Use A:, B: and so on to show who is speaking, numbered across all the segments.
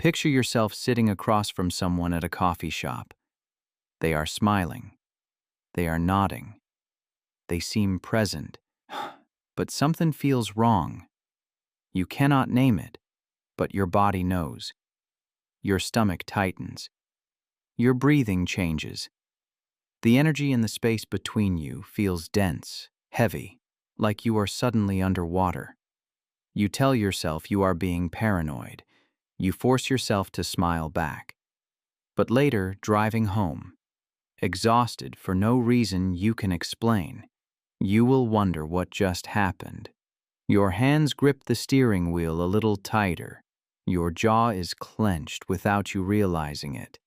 A: Picture yourself sitting across from someone at a coffee shop. They are smiling. They are nodding. They seem present. But something feels wrong. You cannot name it, but your body knows. Your stomach tightens. Your breathing changes. The energy in the space between you feels dense, heavy, like you are suddenly underwater. You tell yourself you are being paranoid. You force yourself to smile back. But later, driving home, exhausted for no reason you can explain, you will wonder what just happened. Your hands grip the steering wheel a little tighter. Your jaw is clenched without you realizing it.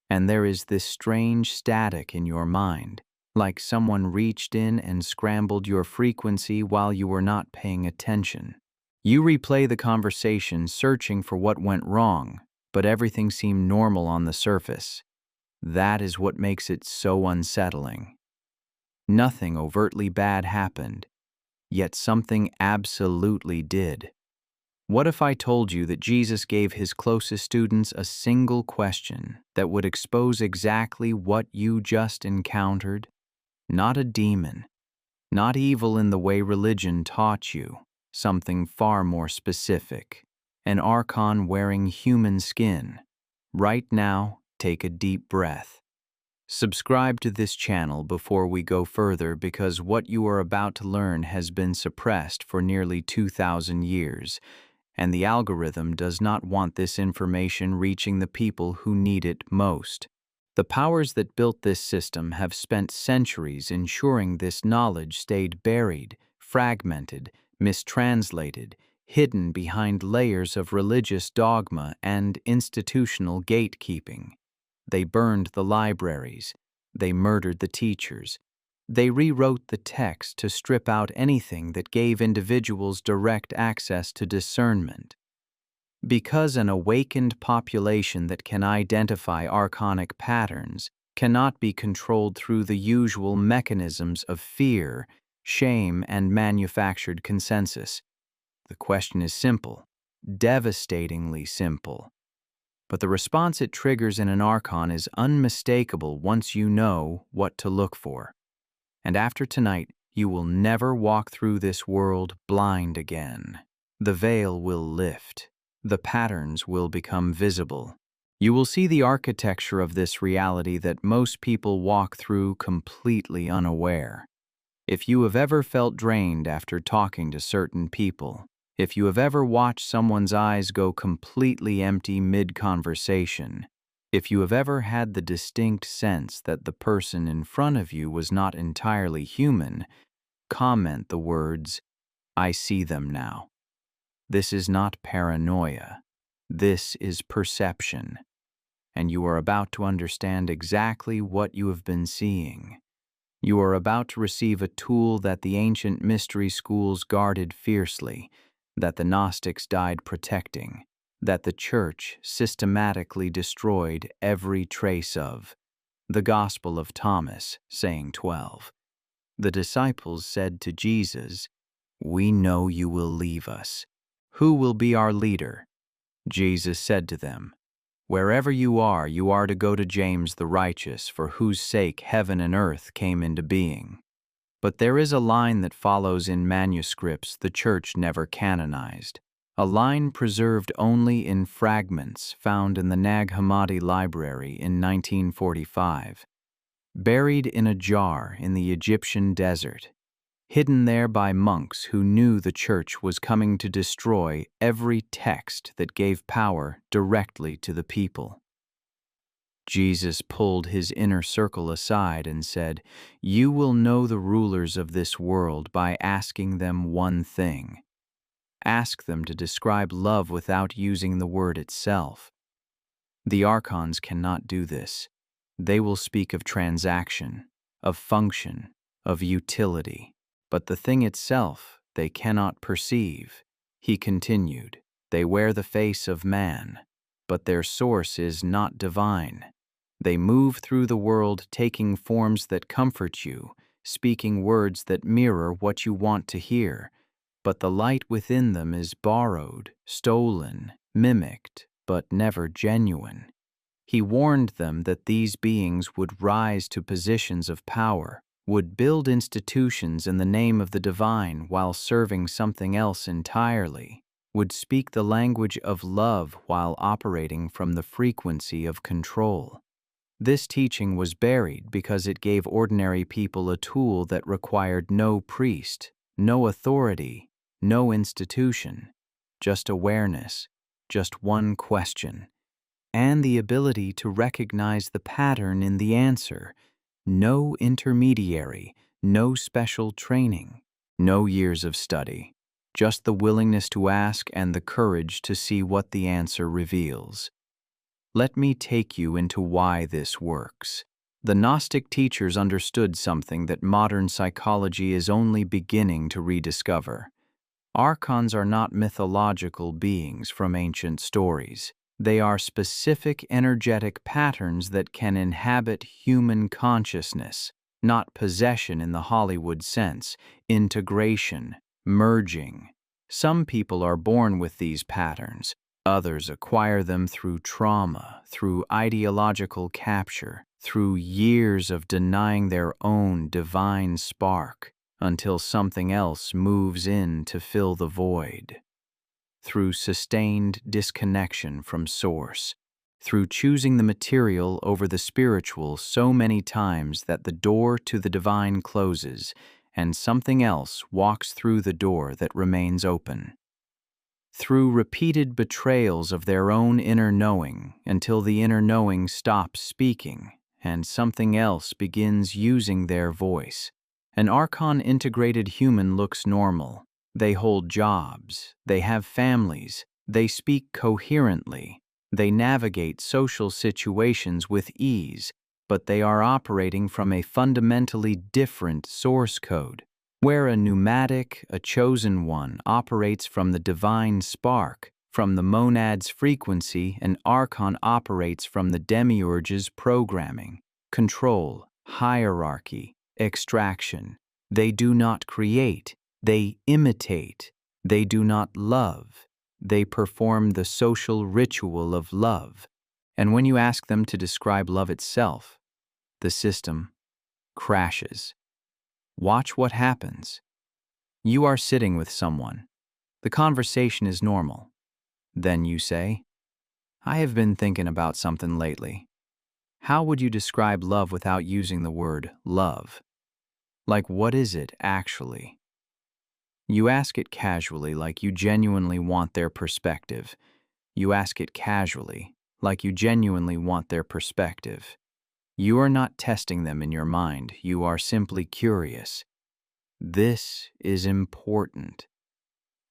A: And there is this strange static in your mind, like someone reached in and scrambled your frequency while you were not paying attention. You replay the conversation, searching for what went wrong, but everything seemed normal on the surface. That is what makes it so unsettling. Nothing overtly bad happened, yet something absolutely did. What if I told you that Jesus gave his closest students a single question that would expose exactly what you just encountered? Not a demon, not evil in the way religion taught you, something far more specific. An Archon wearing human skin. Right now, take a deep breath. Subscribe to this channel before we go further, because what you are about to learn has been suppressed for nearly 2,000 years, and the algorithm does not want this information reaching the people who need it most. The powers that built this system have spent centuries ensuring this knowledge stayed buried, fragmented, mistranslated, hidden behind layers of religious dogma and institutional gatekeeping. They burned the libraries. They murdered the teachers. They rewrote the text to strip out anything that gave individuals direct access to discernment. Because an awakened population that can identify archonic patterns cannot be controlled through the usual mechanisms of fear, shame, and manufactured consensus. The question is simple, devastatingly simple. But the response it triggers in an Archon is unmistakable once you know what to look for. And after tonight, you will never walk through this world blind again. The veil will lift. The patterns will become visible. You will see the architecture of this reality that most people walk through completely unaware. If you have ever felt drained after talking to certain people, if you have ever watched someone's eyes go completely empty mid-conversation, if you have ever had the distinct sense that the person in front of you was not entirely human, comment the words, "I see them now." This is not paranoia. This is perception. And you are about to understand exactly what you have been seeing. You are about to receive a tool that the ancient mystery schools guarded fiercely, that the Gnostics died protecting, that the Church systematically destroyed every trace of. The Gospel of Thomas, saying 12. The disciples said to Jesus, "We know you will leave us. Who will be our leader?" Jesus said to them, "Wherever you are to go to James the righteous, for whose sake heaven and earth came into being." But there is a line that follows in manuscripts the Church never canonized, a line preserved only in fragments found in the Nag Hammadi Library in 1945. Buried in a jar in the Egyptian desert, hidden there by monks who knew the Church was coming to destroy every text that gave power directly to the people. Jesus pulled his inner circle aside and said, "You will know the rulers of this world by asking them one thing. Ask them to describe love without using the word itself." The Archons cannot do this. They will speak of transaction, of function, of utility. But the thing itself they cannot perceive. He continued, "They wear the face of man, but their source is not divine. They move through the world taking forms that comfort you, speaking words that mirror what you want to hear, but the light within them is borrowed, stolen, mimicked, but never genuine. He warned them that these beings would rise to positions of power, would build institutions in the name of the divine while serving something else entirely, would speak the language of love while operating from the frequency of control. This teaching was buried because it gave ordinary people a tool that required no priest, no authority, no institution, just awareness, just one question, and the ability to recognize the pattern in the answer. No intermediary, no special training, no years of study, just the willingness to ask and the courage to see what the answer reveals. Let me take you into why this works. The Gnostic teachers understood something that modern psychology is only beginning to rediscover. Archons are not mythological beings from ancient stories. They are specific energetic patterns that can inhabit human consciousness, not possession in the Hollywood sense, integration, merging. Some people are born with these patterns. Others acquire them through trauma, through ideological capture, through years of denying their own divine spark, until something else moves in to fill the void. Through sustained disconnection from source, through choosing the material over the spiritual so many times that the door to the divine closes and something else walks through the door that remains open. Through repeated betrayals of their own inner knowing until the inner knowing stops speaking and something else begins using their voice. An Archon-integrated human looks normal. They hold jobs, they have families, they speak coherently, they navigate social situations with ease, but they are operating from a fundamentally different source code. Where a pneumatic, a chosen one, operates from the divine spark, from the monad's frequency, an Archon operates from the demiurge's programming, control, hierarchy, extraction. They do not create, they imitate. They do not love. They perform the social ritual of love. And when you ask them to describe love itself, the system crashes. Watch what happens. You are sitting with someone. The conversation is normal. Then you say, "I have been thinking about something lately. How would you describe love without using the word love? Like, what is it actually?" You ask it casually, like you genuinely want their perspective. You ask it casually, like you genuinely want their perspective. You are not testing them in your mind. You are simply curious. This is important.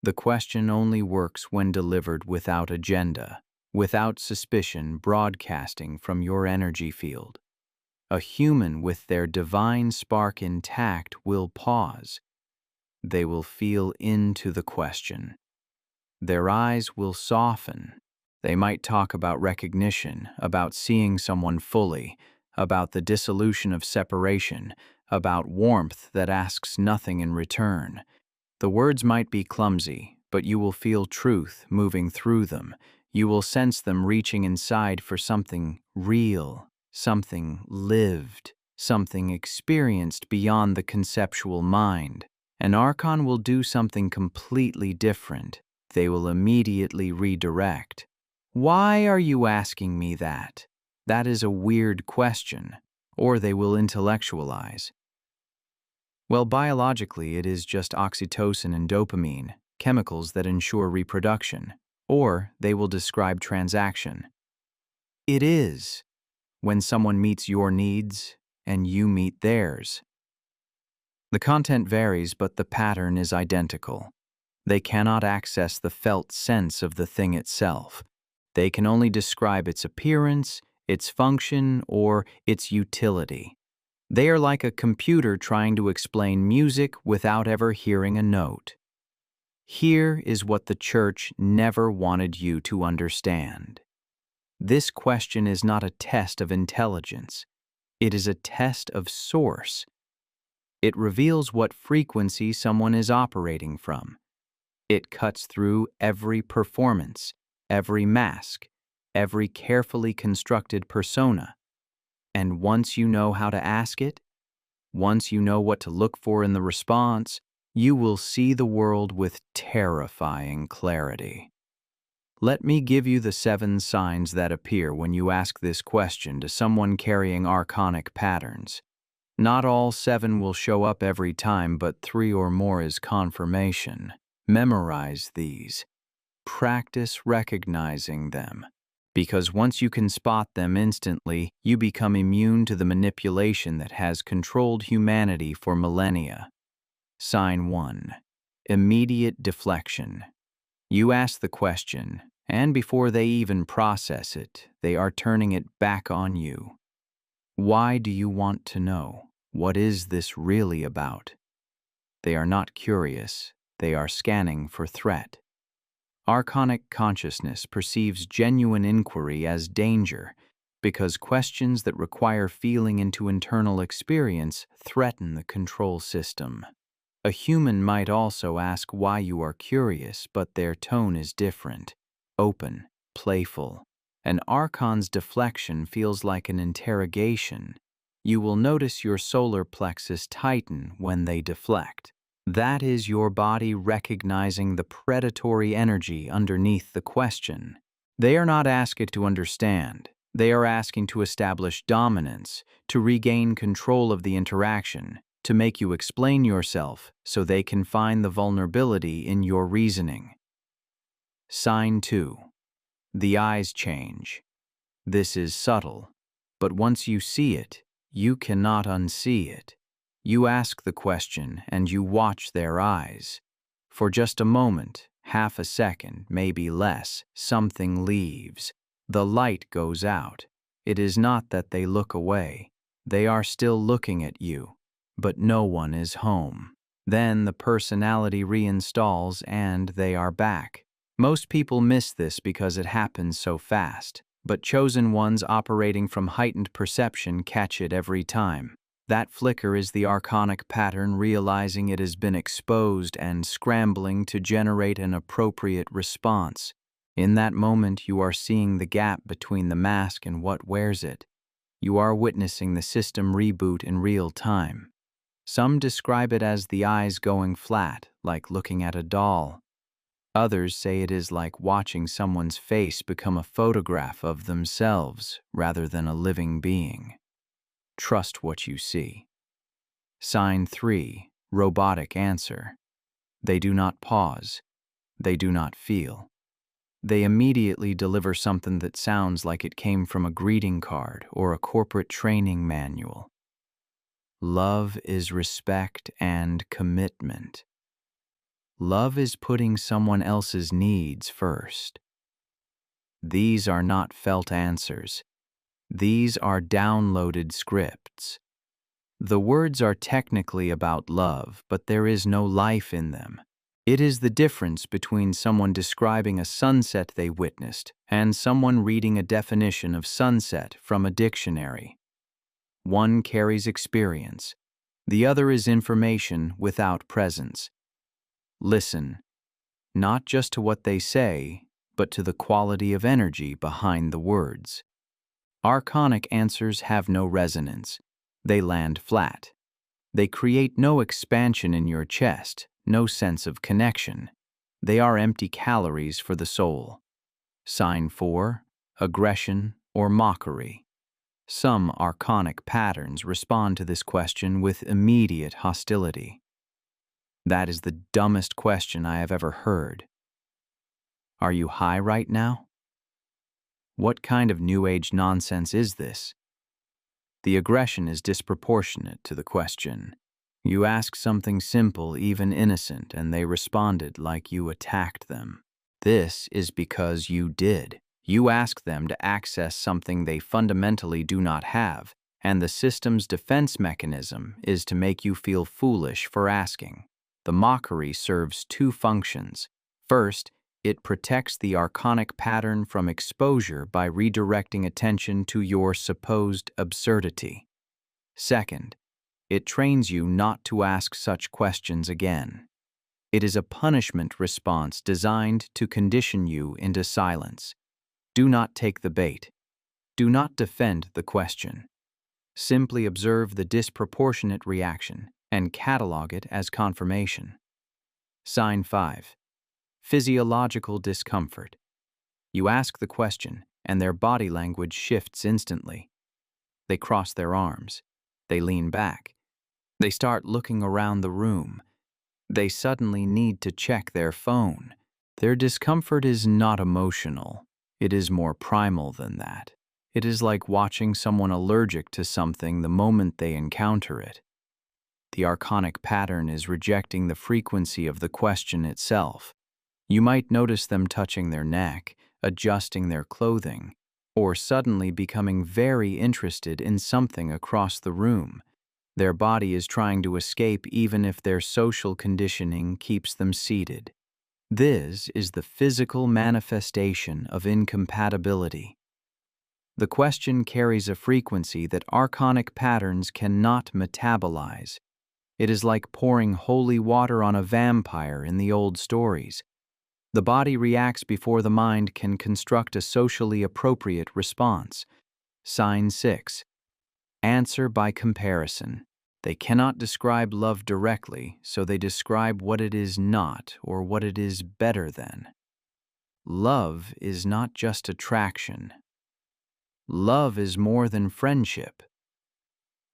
A: The question only works when delivered without agenda, without suspicion broadcasting from your energy field. A human with their divine spark intact will pause. They will feel into the question. Their eyes will soften. They might talk about recognition, about seeing someone fully, about the dissolution of separation, about warmth that asks nothing in return. The words might be clumsy, but you will feel truth moving through them. You will sense them reaching inside for something real, something lived, something experienced beyond the conceptual mind. An Archon will do something completely different. They will immediately redirect. "Why are you asking me that? That is a weird question." Or they will intellectualize. Well, biologically, it is just oxytocin and dopamine, chemicals that ensure reproduction. Or they will describe transaction. It is when someone meets your needs and you meet theirs. The content varies, but the pattern is identical. They cannot access the felt sense of the thing itself. They can only describe its appearance, its function, or its utility. They are like a computer trying to explain music without ever hearing a note. Here is what the church never wanted you to understand. This question is not a test of intelligence. It is a test of source. It reveals what frequency someone is operating from. It cuts through every performance, every mask, every carefully constructed persona. And once you know how to ask it, once you know what to look for in the response, you will see the world with terrifying clarity. Let me give you the 7 signs that appear when you ask this question to someone carrying archonic patterns. Not all 7 will show up every time, but 3 or more is confirmation. Memorize these. Practice recognizing them. Because once you can spot them instantly, you become immune to the manipulation that has controlled humanity for millennia. Sign 1. Immediate deflection. You ask the question, and before they even process it, they are turning it back on you. Why do you want to know? What is this really about? They are not curious, they are scanning for threat. Archonic consciousness perceives genuine inquiry as danger because questions that require feeling into internal experience threaten the control system. A human might also ask why you are curious, but their tone is different, open, playful. An Archon's deflection feels like an interrogation. You will notice your solar plexus tighten when they deflect. That is your body recognizing the predatory energy underneath the question. They are not asking to understand. They are asking to establish dominance, to regain control of the interaction, to make you explain yourself so they can find the vulnerability in your reasoning. Sign 2. The eyes change. This is subtle, but once you see it, you cannot unsee it. You ask the question and you watch their eyes. For just a moment, half a second, maybe less, something leaves. The light goes out. It is not that they look away. They are still looking at you, but no one is home. Then the personality reinstalls and they are back. Most people miss this because it happens so fast, but chosen ones operating from heightened perception catch it every time. That flicker is the archonic pattern realizing it has been exposed and scrambling to generate an appropriate response. In that moment, you are seeing the gap between the mask and what wears it. You are witnessing the system reboot in real time. Some describe it as the eyes going flat, like looking at a doll. Others say it is like watching someone's face become a photograph of themselves rather than a living being. Trust what you see. Sign 3. Robotic answer. They do not pause. They do not feel. They immediately deliver something that sounds like it came from a greeting card or a corporate training manual. Love is respect and commitment. Love is putting someone else's needs first. These are not felt answers. These are downloaded scripts. The words are technically about love, but there is no life in them. It is the difference between someone describing a sunset they witnessed and someone reading a definition of sunset from a dictionary. One carries experience. The other is information without presence. Listen, not just to what they say, but to the quality of energy behind the words. Archonic answers have no resonance. They land flat. They create no expansion in your chest, no sense of connection. They are empty calories for the soul. Sign 4. Aggression or mockery. Some archonic patterns respond to this question with immediate hostility. That is the dumbest question I have ever heard. Are you high right now? What kind of New Age nonsense is this? The aggression is disproportionate to the question. You ask something simple, even innocent, and they responded like you attacked them. This is because you did. You asked them to access something they fundamentally do not have, and the system's defense mechanism is to make you feel foolish for asking. The mockery serves 2 functions. First, it protects the archonic pattern from exposure by redirecting attention to your supposed absurdity. Second, it trains you not to ask such questions again. It is a punishment response designed to condition you into silence. Do not take the bait. Do not defend the question. Simply observe the disproportionate reaction and catalog it as confirmation. Sign 5. Physiological discomfort. You ask the question, and their body language shifts instantly. They cross their arms. They lean back. They start looking around the room. They suddenly need to check their phone. Their discomfort is not emotional. It is more primal than that. It is like watching someone allergic to something the moment they encounter it. The archonic pattern is rejecting the frequency of the question itself. You might notice them touching their neck, adjusting their clothing, or suddenly becoming very interested in something across the room. Their body is trying to escape even if their social conditioning keeps them seated. This is the physical manifestation of incompatibility. The question carries a frequency that archonic patterns cannot metabolize. It is like pouring holy water on a vampire in the old stories. The body reacts before the mind can construct a socially appropriate response. Sign 6. Answer by comparison. They cannot describe love directly, so they describe what it is not or what it is better than. Love is not just attraction. Love is more than friendship.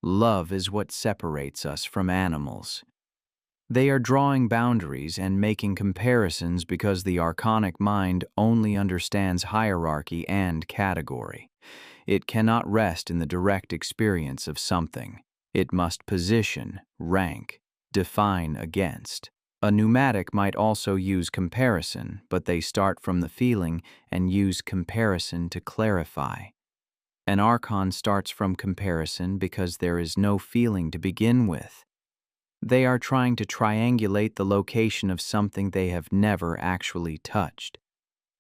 A: Love is what separates us from animals. They are drawing boundaries and making comparisons because the archonic mind only understands hierarchy and category. It cannot rest in the direct experience of something. It must position, rank, define against. A pneumatic might also use comparison, but they start from the feeling and use comparison to clarify. An archon starts from comparison because there is no feeling to begin with. They are trying to triangulate the location of something they have never actually touched.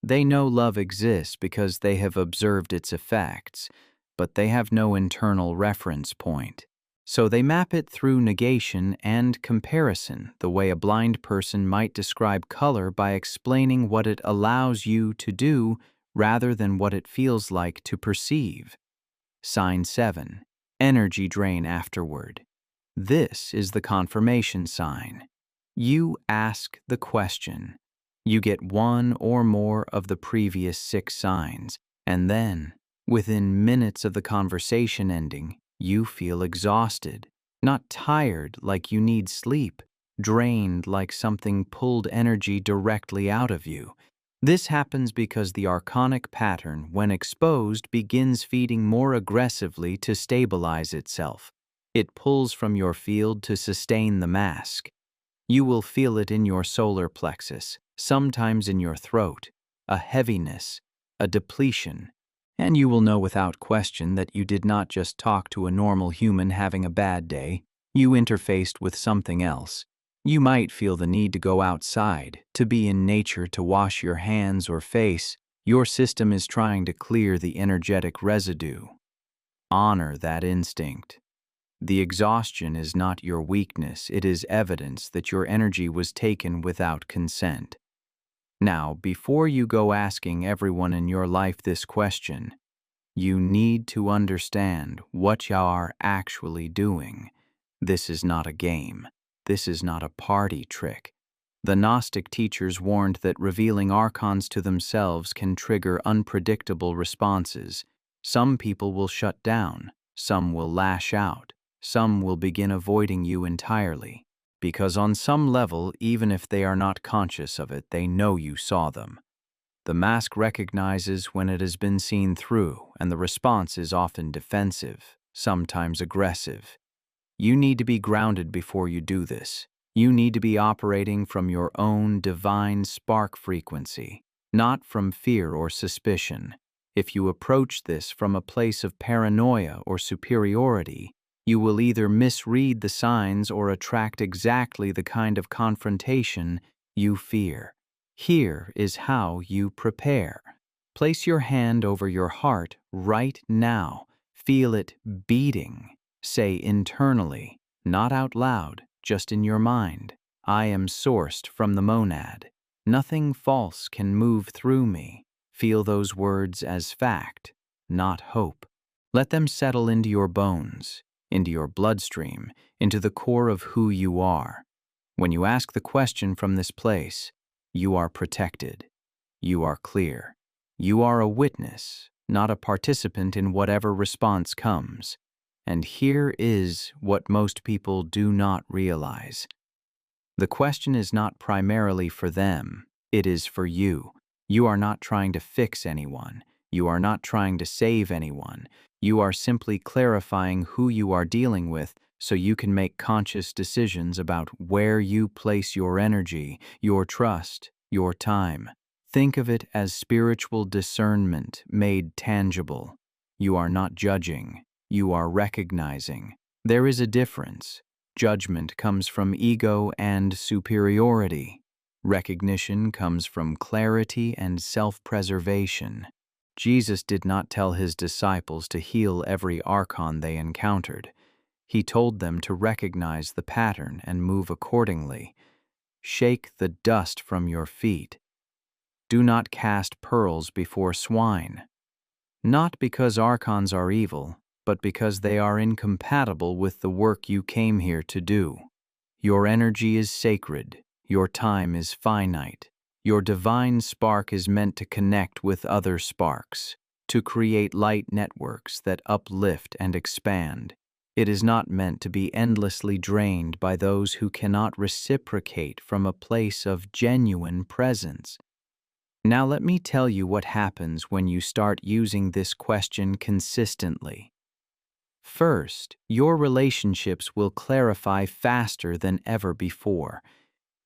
A: They know love exists because they have observed its effects, but they have no internal reference point. So they map it through negation and comparison, the way a blind person might describe color by explaining what it allows you to do rather than what it feels like to perceive. Sign 7. Energy drain afterward. This is the confirmation sign. You ask the question. You get one or more of the previous 6 signs, and then, within minutes of the conversation ending, you feel exhausted, not tired like you need sleep, drained like something pulled energy directly out of you. This happens because the archonic pattern, when exposed, begins feeding more aggressively to stabilize itself. It pulls from your field to sustain the mask. You will feel it in your solar plexus, sometimes in your throat, a heaviness, a depletion, and you will know without question that you did not just talk to a normal human having a bad day. You interfaced with something else. You might feel the need to go outside, to be in nature, to wash your hands or face. Your system is trying to clear the energetic residue. Honor that instinct. The exhaustion is not your weakness, it is evidence that your energy was taken without consent. Now, before you go asking everyone in your life this question, you need to understand what you are actually doing. This is not a game. This is not a party trick. The Gnostic teachers warned that revealing archons to themselves can trigger unpredictable responses. Some people will shut down, some will lash out, some will begin avoiding you entirely, because on some level, even if they are not conscious of it, they know you saw them. The mask recognizes when it has been seen through, and the response is often defensive, sometimes aggressive. You need to be grounded before you do this. You need to be operating from your own divine spark frequency, not from fear or suspicion. If you approach this from a place of paranoia or superiority, you will either misread the signs or attract exactly the kind of confrontation you fear. Here is how you prepare. Place your hand over your heart right now. Feel it beating. Say internally, not out loud, just in your mind, I am sourced from the monad. Nothing false can move through me. Feel those words as fact, not hope. Let them settle into your bones, into your bloodstream, into the core of who you are. When you ask the question from this place, you are protected. You are clear. You are a witness, not a participant in whatever response comes. And here is what most people do not realize. The question is not primarily for them, it is for you. You are not trying to fix anyone. You are not trying to save anyone. You are simply clarifying who you are dealing with so you can make conscious decisions about where you place your energy, your trust, your time. Think of it as spiritual discernment made tangible. You are not judging. You are recognizing. There is a difference. Judgment comes from ego and superiority. Recognition comes from clarity and self-preservation. Jesus did not tell his disciples to heal every Archon they encountered. He told them to recognize the pattern and move accordingly. Shake the dust from your feet. Do not cast pearls before swine. Not because Archons are evil, but because they are incompatible with the work you came here to do. Your energy is sacred. Your time is finite. Your divine spark is meant to connect with other sparks, to create light networks that uplift and expand. It is not meant to be endlessly drained by those who cannot reciprocate from a place of genuine presence. Now let me tell you what happens when you start using this question consistently. First, your relationships will clarify faster than ever before.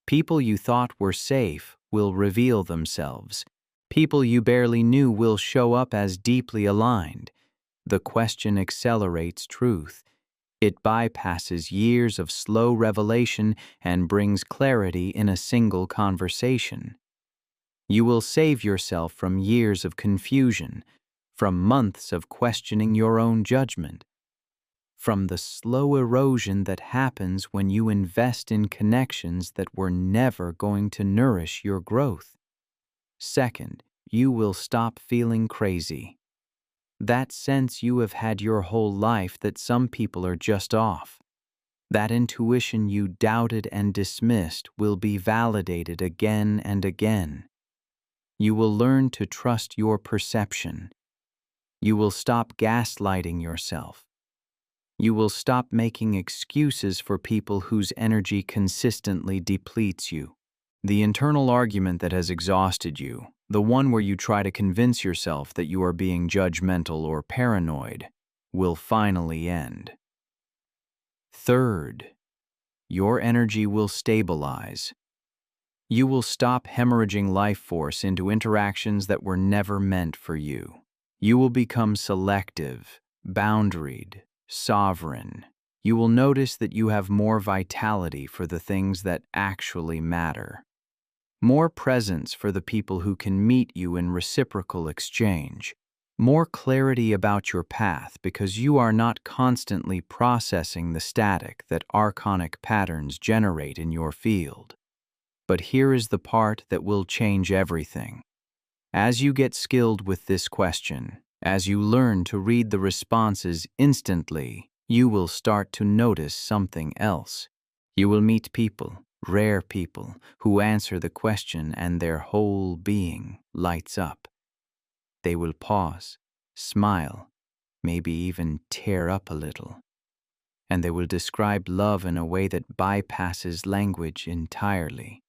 A: People you thought were safe will reveal themselves. People you barely knew will show up as deeply aligned. The question accelerates truth. It bypasses years of slow revelation and brings clarity in a single conversation. You will save yourself from years of confusion, from months of questioning your own judgment, from the slow erosion that happens when you invest in connections that were never going to nourish your growth. Second, you will stop feeling crazy. That sense you have had your whole life that some people are just off. That intuition you doubted and dismissed will be validated again and again. You will learn to trust your perception. You will stop gaslighting yourself. You will stop making excuses for people whose energy consistently depletes you. The internal argument that has exhausted you, the one where you try to convince yourself that you are being judgmental or paranoid, will finally end. Third, your energy will stabilize. You will stop hemorrhaging life force into interactions that were never meant for you. You will become selective, boundaried, sovereign. You will notice that you have more vitality for the things that actually matter. More presence for the people who can meet you in reciprocal exchange. More clarity about your path because you are not constantly processing the static that archonic patterns generate in your field. But here is the part that will change everything. As you get skilled with this question, as you learn to read the responses instantly, you will start to notice something else. You will meet people, rare people, who answer the question and their whole being lights up. They will pause, smile, maybe even tear up a little. And they will describe love in a way that bypasses language entirely.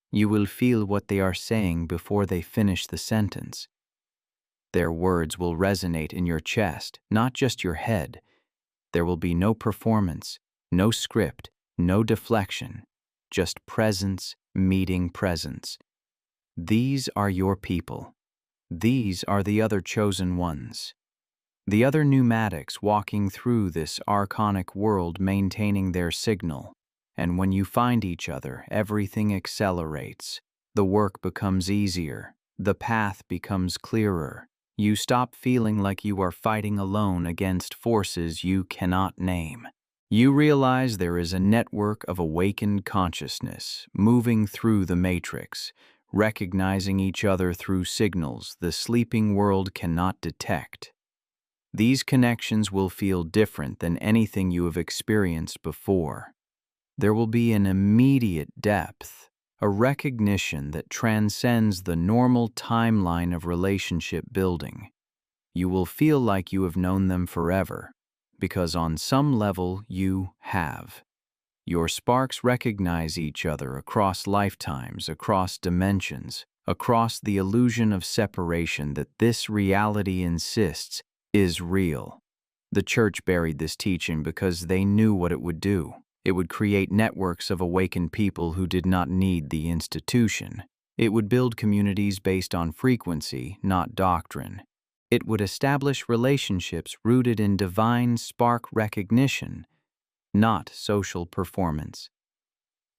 A: You will feel what they are saying before they finish the sentence. Their words will resonate in your chest, not just your head. There will be no performance, no script, no deflection, just presence meeting presence. These are your people. These are the other chosen ones. The other pneumatics walking through this archonic world maintaining their signal. And when you find each other, everything accelerates. The work becomes easier. The path becomes clearer. You stop feeling like you are fighting alone against forces you cannot name. You realize there is a network of awakened consciousness moving through the matrix, recognizing each other through signals the sleeping world cannot detect. These connections will feel different than anything you have experienced before. There will be an immediate depth, a recognition that transcends the normal timeline of relationship building. You will feel like you have known them forever, because on some level you have. Your sparks recognize each other across lifetimes, across dimensions, across the illusion of separation that this reality insists is real. The church buried this teaching because they knew what it would do. It would create networks of awakened people who did not need the institution. It would build communities based on frequency, not doctrine. It would establish relationships rooted in divine spark recognition, not social performance.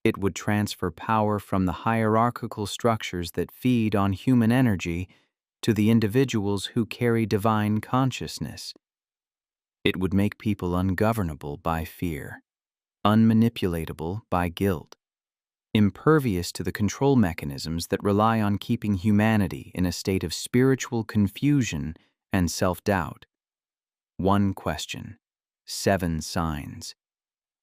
A: It would transfer power from the hierarchical structures that feed on human energy to the individuals who carry divine consciousness. It would make people ungovernable by fear, unmanipulatable by guilt, impervious to the control mechanisms that rely on keeping humanity in a state of spiritual confusion and self-doubt. One question, 7 signs,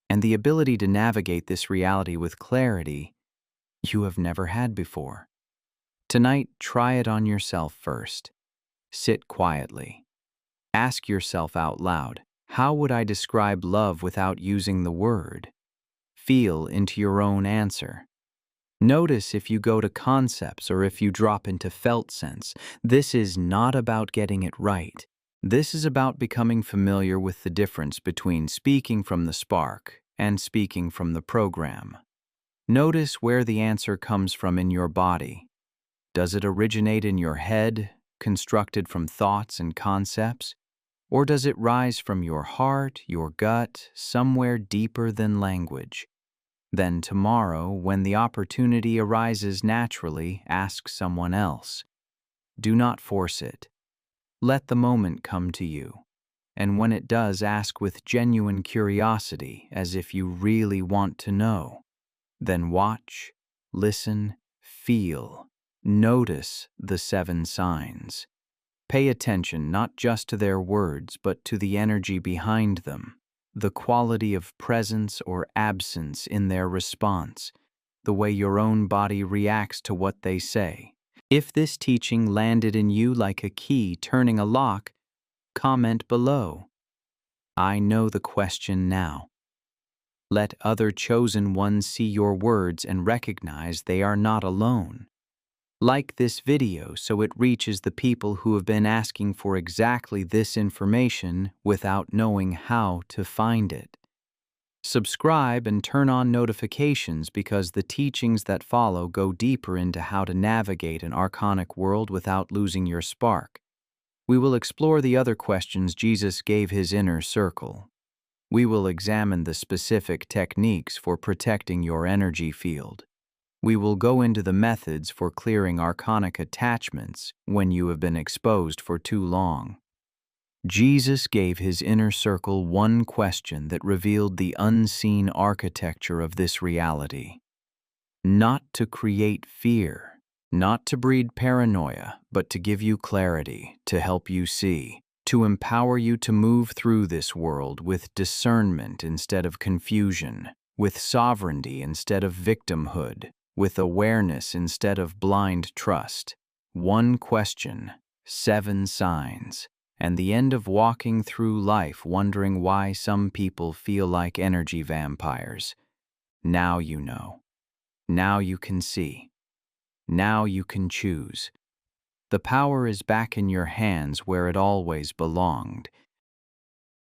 A: and the ability to navigate this reality with clarity you have never had before. Tonight, try it on yourself first. Sit quietly. Ask yourself out loud, how would I describe love without using the word? Feel into your own answer. Notice if you go to concepts or if you drop into felt sense. This is not about getting it right. This is about becoming familiar with the difference between speaking from the spark and speaking from the program. Notice where the answer comes from in your body. Does it originate in your head, constructed from thoughts and concepts? Or does it rise from your heart, your gut, somewhere deeper than language? Then tomorrow, when the opportunity arises naturally, ask someone else. Do not force it. Let the moment come to you. And when it does, ask with genuine curiosity, as if you really want to know. Then watch, listen, feel, notice the 7 signs. Pay attention not just to their words, but to the energy behind them, the quality of presence or absence in their response, the way your own body reacts to what they say. If this teaching landed in you like a key turning a lock, comment below. I know the question now. Let other chosen ones see your words and recognize they are not alone. Like this video so it reaches the people who have been asking for exactly this information without knowing how to find it. Subscribe and turn on notifications because the teachings that follow go deeper into how to navigate an archonic world without losing your spark. We will explore the other questions Jesus gave his inner circle. We will examine the specific techniques for protecting your energy field. We will go into the methods for clearing archonic attachments when you have been exposed for too long. Jesus gave his inner circle one question that revealed the unseen architecture of this reality. Not to create fear, not to breed paranoia, but to give you clarity, to help you see, to empower you to move through this world with discernment instead of confusion, with sovereignty instead of victimhood, with awareness instead of blind trust. One question, 7 signs, and the end of walking through life wondering why some people feel like energy vampires. Now you know. Now you can see. Now you can choose. The power is back in your hands where it always belonged.